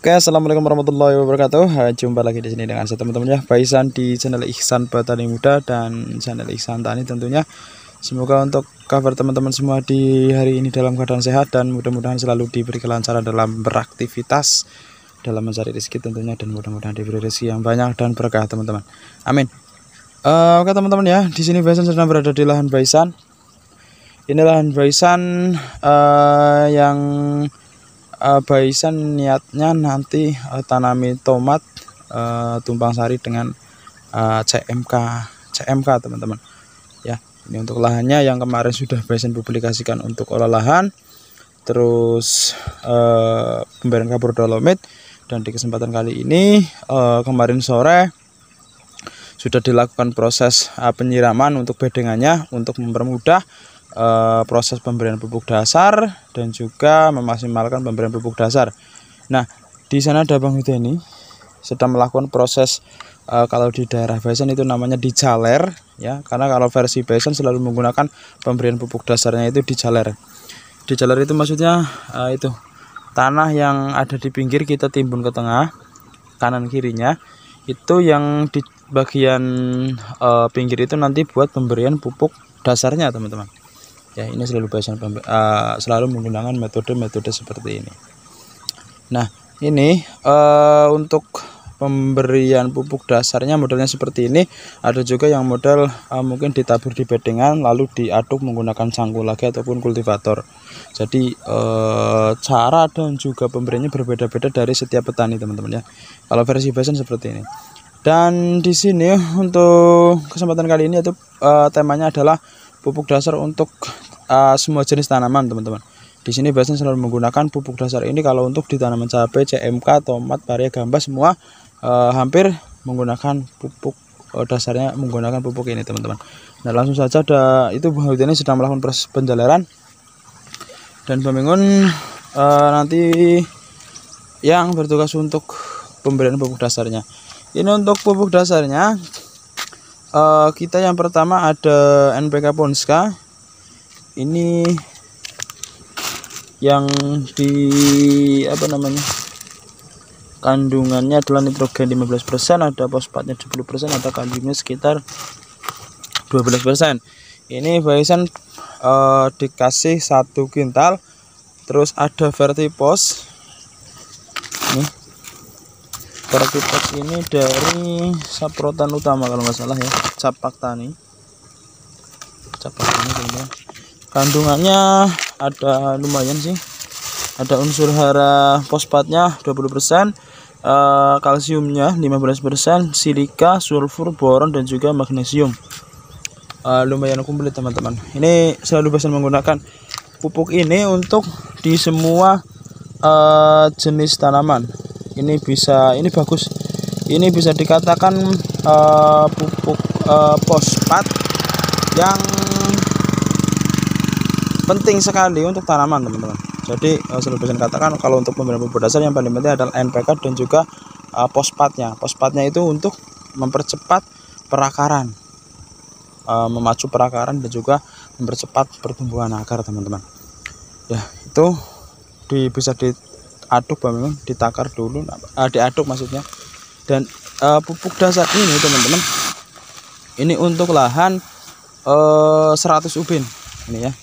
Oke, assalamualaikum warahmatullahi wabarakatuh. Jumpa lagi di sini dengan saya teman-teman ya, Pak Ihsan di channel Ihsan Petani Muda dan channel Ihsan Tani tentunya. Semoga untuk kabar teman-teman semua di hari ini dalam keadaan sehat dan mudah-mudahan selalu diberi kelancaran dalam beraktivitas, dalam mencari rezeki tentunya, dan mudah-mudahan diberi rezeki yang banyak dan berkah teman-teman. Amin. Oke teman-teman ya, di sini Pak Ihsan sedang berada di lahan Pak Ihsan. Ini lahan Pak Ihsan yang Pak Ihsan niatnya nanti tanami tomat tumpang sari dengan CMK teman-teman ya. Ini untuk lahannya yang kemarin sudah Pak Ihsan publikasikan untuk olah lahan, terus pemberian kapur dolomit, dan di kesempatan kali ini kemarin sore sudah dilakukan proses penyiraman untuk bedengannya untuk mempermudah proses pemberian pupuk dasar dan juga memaksimalkan pemberian pupuk dasar. Nah, di sana ada Bang Hudeni sedang melakukan proses kalau di daerah Pak Ihsan itu namanya dijaler ya, karena kalau versi Pak Ihsan selalu menggunakan pemberian pupuk dasarnya itu dijaler. Dijaler itu maksudnya itu tanah yang ada di pinggir kita timbun ke tengah, kanan kirinya itu yang di bagian pinggir itu nanti buat pemberian pupuk dasarnya teman-teman. Ya, ini selalu Pak Ihsan selalu menggunakan metode-metode seperti ini. Nah, ini untuk pemberian pupuk dasarnya modelnya seperti ini. Ada juga yang model mungkin ditabur di bedengan lalu diaduk menggunakan cangkul lagi ataupun kultivator. Jadi cara dan juga pemberiannya berbeda-beda dari setiap petani teman-teman ya. Kalau versi Pak Ihsan seperti ini. Dan di sini untuk kesempatan kali ini itu temanya adalah pupuk dasar untuk semua jenis tanaman teman-teman. Di sini biasanya selalu menggunakan pupuk dasar ini kalau untuk di tanaman cabai, CMK, tomat, varia, gambas semua hampir menggunakan pupuk dasarnya menggunakan pupuk ini teman-teman. Nah, langsung saja itu Bang Hudeni sedang melakukan proses penjaleran dan Pemingun nanti yang bertugas untuk pemberian pupuk dasarnya. Ini untuk pupuk dasarnya kita yang pertama ada NPK Ponska. Ini yang di kandungannya adalah nitrogen 15%, ada fosfatnya 20%, ada kaliumnya sekitar 12%. Ini Pak Ihsan dikasih 1 kintal. Terus ada Vertipos. Nih, Vertipos ini dari Saprotan Utama kalau nggak salah ya, Capak Tani teman-teman. Kandungannya ada lumayan sih, ada unsur hara fosfatnya 20%, kalsiumnya 15%, silika, sulfur, boron, dan juga magnesium. Lumayan komplit teman-teman. Ini selalu bisa menggunakan pupuk ini untuk di semua jenis tanaman. Ini bagus. Ini bisa dikatakan pupuk fosfat yang penting sekali untuk tanaman teman-teman. Jadi selalu bisa dikatakan kalau untuk pemberian pupuk dasar yang paling penting adalah NPK dan juga fosfatnya. Fosfatnya itu untuk mempercepat perakaran, memacu perakaran dan juga mempercepat pertumbuhan akar teman-teman. Ya, itu bisa diaduk Pemingun, ditakar dulu, diaduk maksudnya. Dan pupuk dasar ini teman-teman, ini untuk lahan 100 ubin ini ya.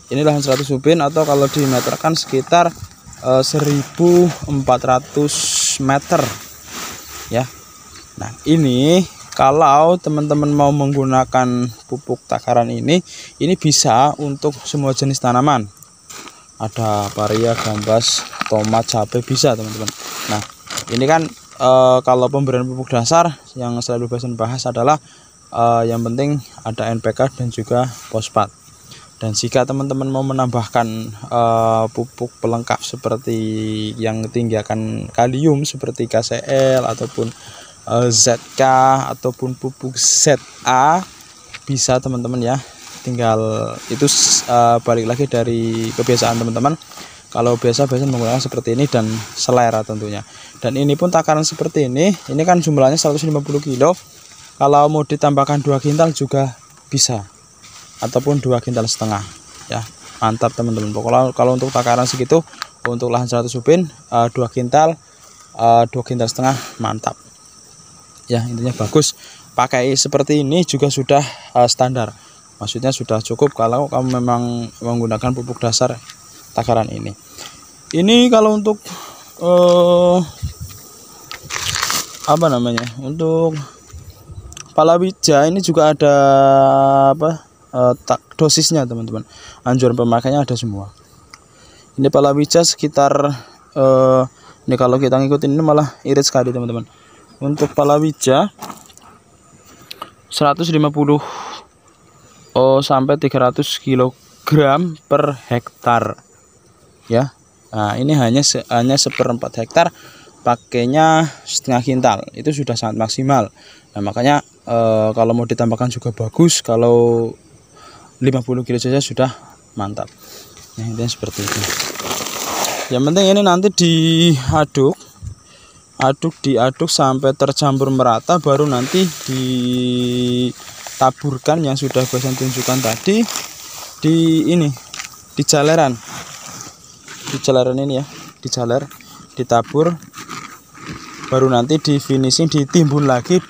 Ini lahan 100 ubin atau kalau dimeterkan sekitar 1400 meter ya. Nah, ini kalau teman-teman mau menggunakan pupuk takaran ini bisa untuk semua jenis tanaman. Ada varia, gambas, tomat, cabai bisa teman-teman. Nah, ini kan kalau pemberian pupuk dasar yang selalu Pak Ihsan bahas adalah yang penting ada NPK dan juga fosfat. Dan jika teman-teman mau menambahkan pupuk pelengkap seperti yang tinggi akan kalium seperti KCL ataupun ZK ataupun pupuk ZA bisa teman-teman ya. Tinggal itu balik lagi dari kebiasaan teman-teman. Kalau biasa menggunakan seperti ini dan selera tentunya. Dan ini pun takaran seperti ini kan jumlahnya 150 kilo. Kalau mau ditambahkan 2 kintal juga bisa, ataupun 2,5 kintal ya. Mantap teman-teman. Pokoknya kalau untuk takaran segitu untuk lahan 100 ubin 2 kintal 2,5 kintal mantap ya, intinya bagus. Pakai seperti ini juga sudah standar, maksudnya sudah cukup kalau kamu memang menggunakan pupuk dasar takaran ini. Ini kalau untuk apa namanya, untuk palawija ini juga ada dosisnya teman-teman, anjuran pemakaiannya ada semua. Ini palawija sekitar ini kalau kita ngikutin ini malah irit sekali teman-teman. Untuk palawija 150 sampai 300 kg per hektar ya. Nah ini hanya 1/4 hektar, pakainya setengah kintal, itu sudah sangat maksimal. Nah makanya kalau mau ditambahkan juga bagus, kalau 50 kg saja sudah mantap. Nah intinya seperti itu. Yang penting ini nanti diaduk sampai tercampur merata, baru nanti ditaburkan yang sudah Besan tunjukkan tadi di jaleran ini ya, dijaler, ditabur, baru nanti di finishing, ditimbun lagi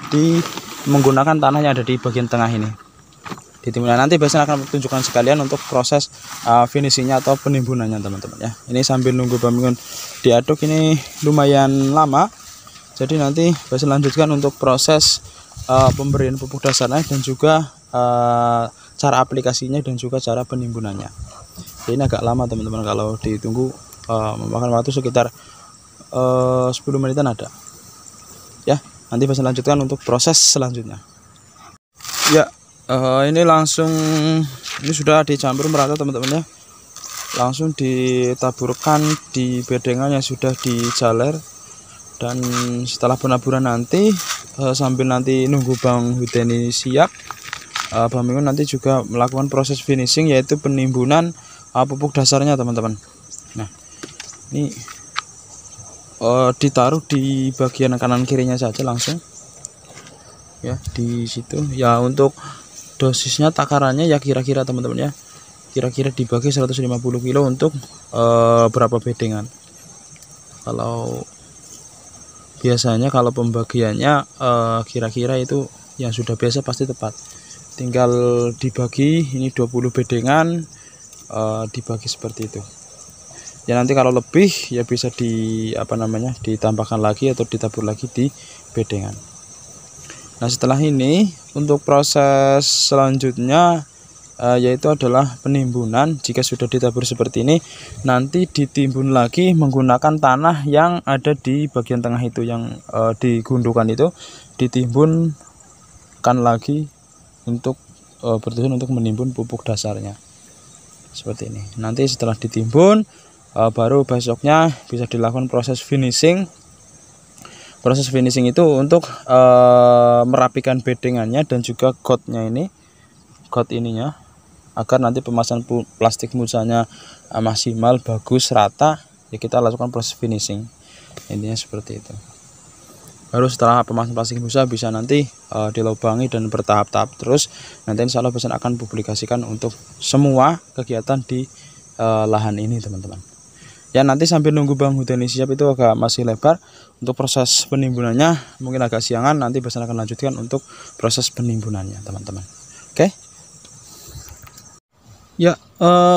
menggunakan tanah yang ada di bagian tengah ini. Ditimbun. Nanti Besan akan tunjukkan sekalian untuk proses finishingnya atau penimbunannya teman-teman ya. Ini sambil nunggu Bamigun diaduk ini lumayan lama, jadi nanti Besan lanjutkan untuk proses pemberian pupuk dasarnya dan juga cara aplikasinya dan juga cara penimbunannya. Ini agak lama teman-teman, kalau ditunggu memakan waktu sekitar 10 menitan ada ya. Nanti Besan lanjutkan untuk proses selanjutnya ya. Ini langsung, ini sudah dicampur merata teman-teman ya, langsung ditaburkan di bedengan yang sudah dijaler. Dan setelah penaburan nanti sambil nanti nunggu Bang Huden ini siap, Bamigun nanti juga melakukan proses finishing, yaitu penimbunan pupuk dasarnya teman-teman. Nah ini ditaruh di bagian kanan kirinya saja langsung ya, di situ ya. Untuk dosisnya takarannya ya kira-kira teman-teman ya, kira-kira dibagi 150 kilo untuk berapa bedengan. Kalau biasanya kalau pembagiannya kira-kira itu yang sudah biasa pasti tepat, tinggal dibagi, ini 20 bedengan dibagi seperti itu ya. Nanti kalau lebih ya bisa ditambahkan lagi atau ditabur lagi di bedengan. Nah setelah ini untuk proses selanjutnya yaitu adalah penimbunan. Jika sudah ditabur seperti ini, nanti ditimbun lagi menggunakan tanah yang ada di bagian tengah itu, yang digundukan itu ditimbunkan lagi untuk bertujuan untuk menimbun pupuk dasarnya seperti ini. Nanti setelah ditimbun baru besoknya bisa dilakukan proses finishing. Proses finishing itu untuk merapikan bedengannya dan juga gotnya ini, got ininya, agar nanti pemasangan plastik musanya maksimal, bagus, rata ya. Kita lakukan proses finishing, intinya seperti itu. Baru setelah pemasangan plastik musa bisa nanti dilubangi dan bertahap-tahap terus. Nanti insya Allah Besan akan publikasikan untuk semua kegiatan di lahan ini teman-teman ya. Nanti sambil nunggu Bang Huden siap, itu agak masih lebar untuk proses penimbunannya, mungkin agak siangan. Nanti Besan akan lanjutkan untuk proses penimbunannya teman-teman. Oke ya.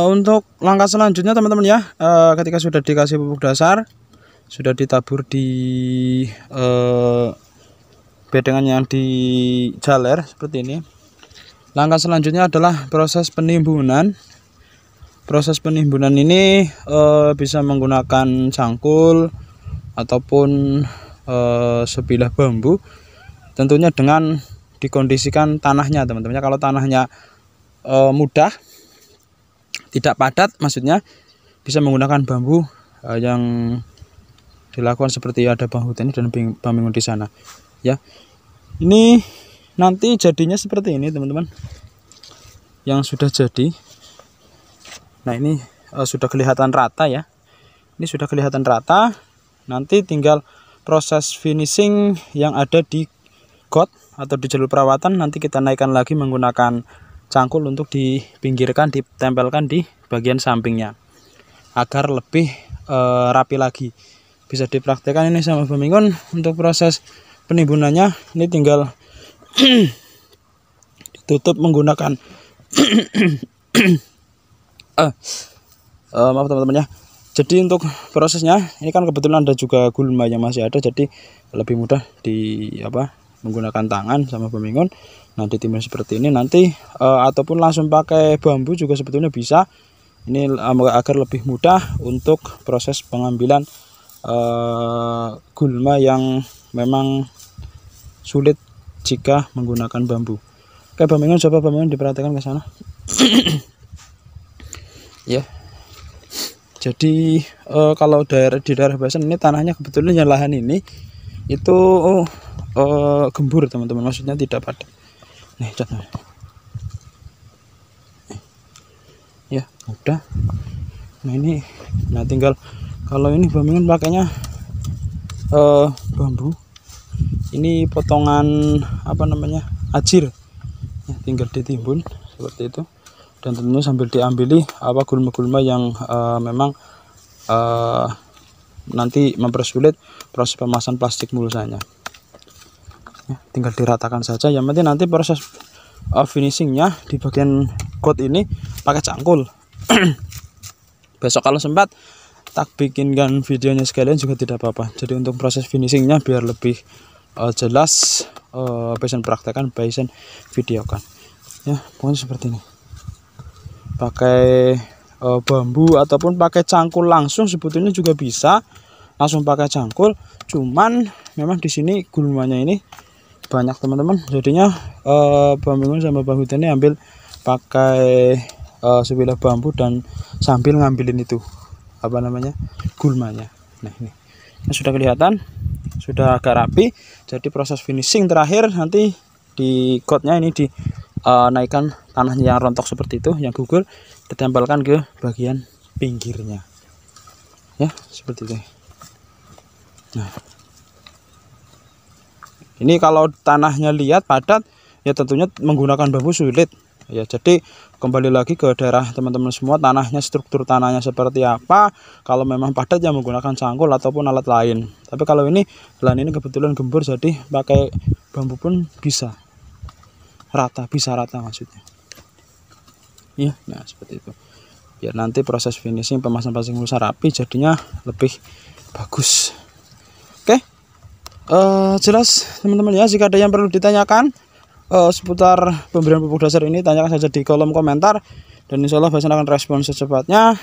Untuk langkah selanjutnya teman-teman ya, ketika sudah dikasih pupuk dasar, sudah ditabur di bedengan yang dijaler seperti ini, langkah selanjutnya adalah proses penimbunan. Proses penimbunan ini bisa menggunakan cangkul ataupun sebilah bambu, tentunya dengan dikondisikan tanahnya teman-teman. Kalau tanahnya mudah, tidak padat, maksudnya bisa menggunakan bambu yang dilakukan seperti ada Bang Huden dan Bamigun di sana ya. Ini nanti jadinya seperti ini teman-teman, yang sudah jadi. Nah ini sudah kelihatan rata ya, ini sudah kelihatan rata. Nanti tinggal proses finishing yang ada di got atau di jalur perawatan, nanti kita naikkan lagi menggunakan cangkul untuk dipinggirkan, ditempelkan di bagian sampingnya agar lebih rapi lagi. bisa dipraktekkan ini sama Bang Mimun. Untuk proses penimbunannya ini tinggal ditutup menggunakan maaf teman-teman ya. Jadi untuk prosesnya ini kan kebetulan ada juga gulma yang masih ada, jadi lebih mudah menggunakan tangan sama Bang Mimun. Nah ditimbun seperti ini nanti ataupun langsung pakai bambu juga sebetulnya bisa. Ini agar lebih mudah untuk proses pengambilan gulma yang memang sulit jika menggunakan bambu. Oke Bang Mimun, coba Bang Mimun diperhatikan ke sana. Ya. Jadi kalau di daerah Basan ini tanahnya kebetulan yang lahan ini itu gembur teman-teman, maksudnya tidak padat. Nih contohnya. Ya udah. Nah tinggal kalau ini Bang Mimun pakainya bambu. Ini potongan ajir. Ya, tinggal ditimbun seperti itu. Dan tentunya sambil diambili gulma-gulma yang memang nanti mempersulit proses pemasan plastik mulsanya. Ya, tinggal diratakan saja. Yang penting nanti proses finishingnya di bagian coat ini pakai cangkul. Besok kalau sempat tak bikinkan videonya sekalian juga tidak apa-apa. Jadi untuk proses finishingnya biar lebih jelas, Basan praktekkan, Basan videokan. Ya pokoknya seperti ini. Pakai bambu ataupun pakai cangkul langsung sebetulnya juga bisa, langsung pakai cangkul. Cuman memang di sini gulmanya ini banyak teman-teman, jadinya Bang Mimun sama Bang Huda ini ambil pakai sebilah bambu dan sambil ngambilin itu gulmanya. Nah ini sudah kelihatan, sudah agak rapi. Jadi proses finishing terakhir nanti di coatnya ini naikkan tanahnya yang rontok seperti itu, yang gugur, ditempelkan ke bagian pinggirnya ya, seperti itu. Nah ini kalau tanahnya lihat padat ya tentunya menggunakan bambu sulit ya. Jadi kembali lagi ke daerah teman-teman semua, tanahnya, struktur tanahnya seperti apa. Kalau memang padat ya menggunakan cangkul ataupun alat lain. Tapi kalau ini lahan ini kebetulan gembur, jadi pakai bambu pun bisa rata maksudnya ya. Nah seperti itu, biar nanti proses finishing pemasangan plastik mulsa rapi, jadinya lebih bagus. Oke, jelas teman-teman ya. Jika ada yang perlu ditanyakan seputar pemberian pupuk dasar ini, tanyakan saja di kolom komentar, dan insya Allah Basan akan respon secepatnya.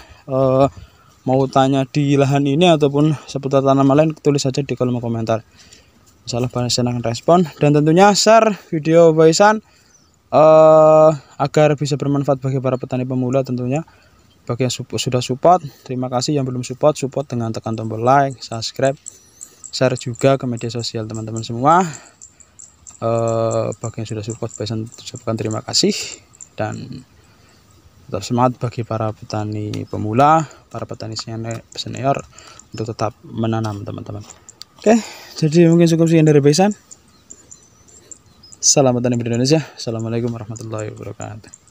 Mau tanya di lahan ini ataupun seputar tanaman lain, tulis saja di kolom komentar. Insya Allah Basan akan respon, dan tentunya share video Basan agar bisa bermanfaat bagi para petani pemula tentunya. Bagi yang sudah support, terima kasih. Yang belum support dengan tekan tombol like, subscribe, share juga ke media sosial teman-teman semua. Bagi yang sudah support, Basan ucapkan terima kasih, dan tetap semangat bagi para petani pemula, para petani senior untuk tetap menanam teman-teman. Oke, jadi mungkin cukup sekian dari Basan. Salam petani Indonesia. Assalamualaikum warahmatullahi wabarakatuh.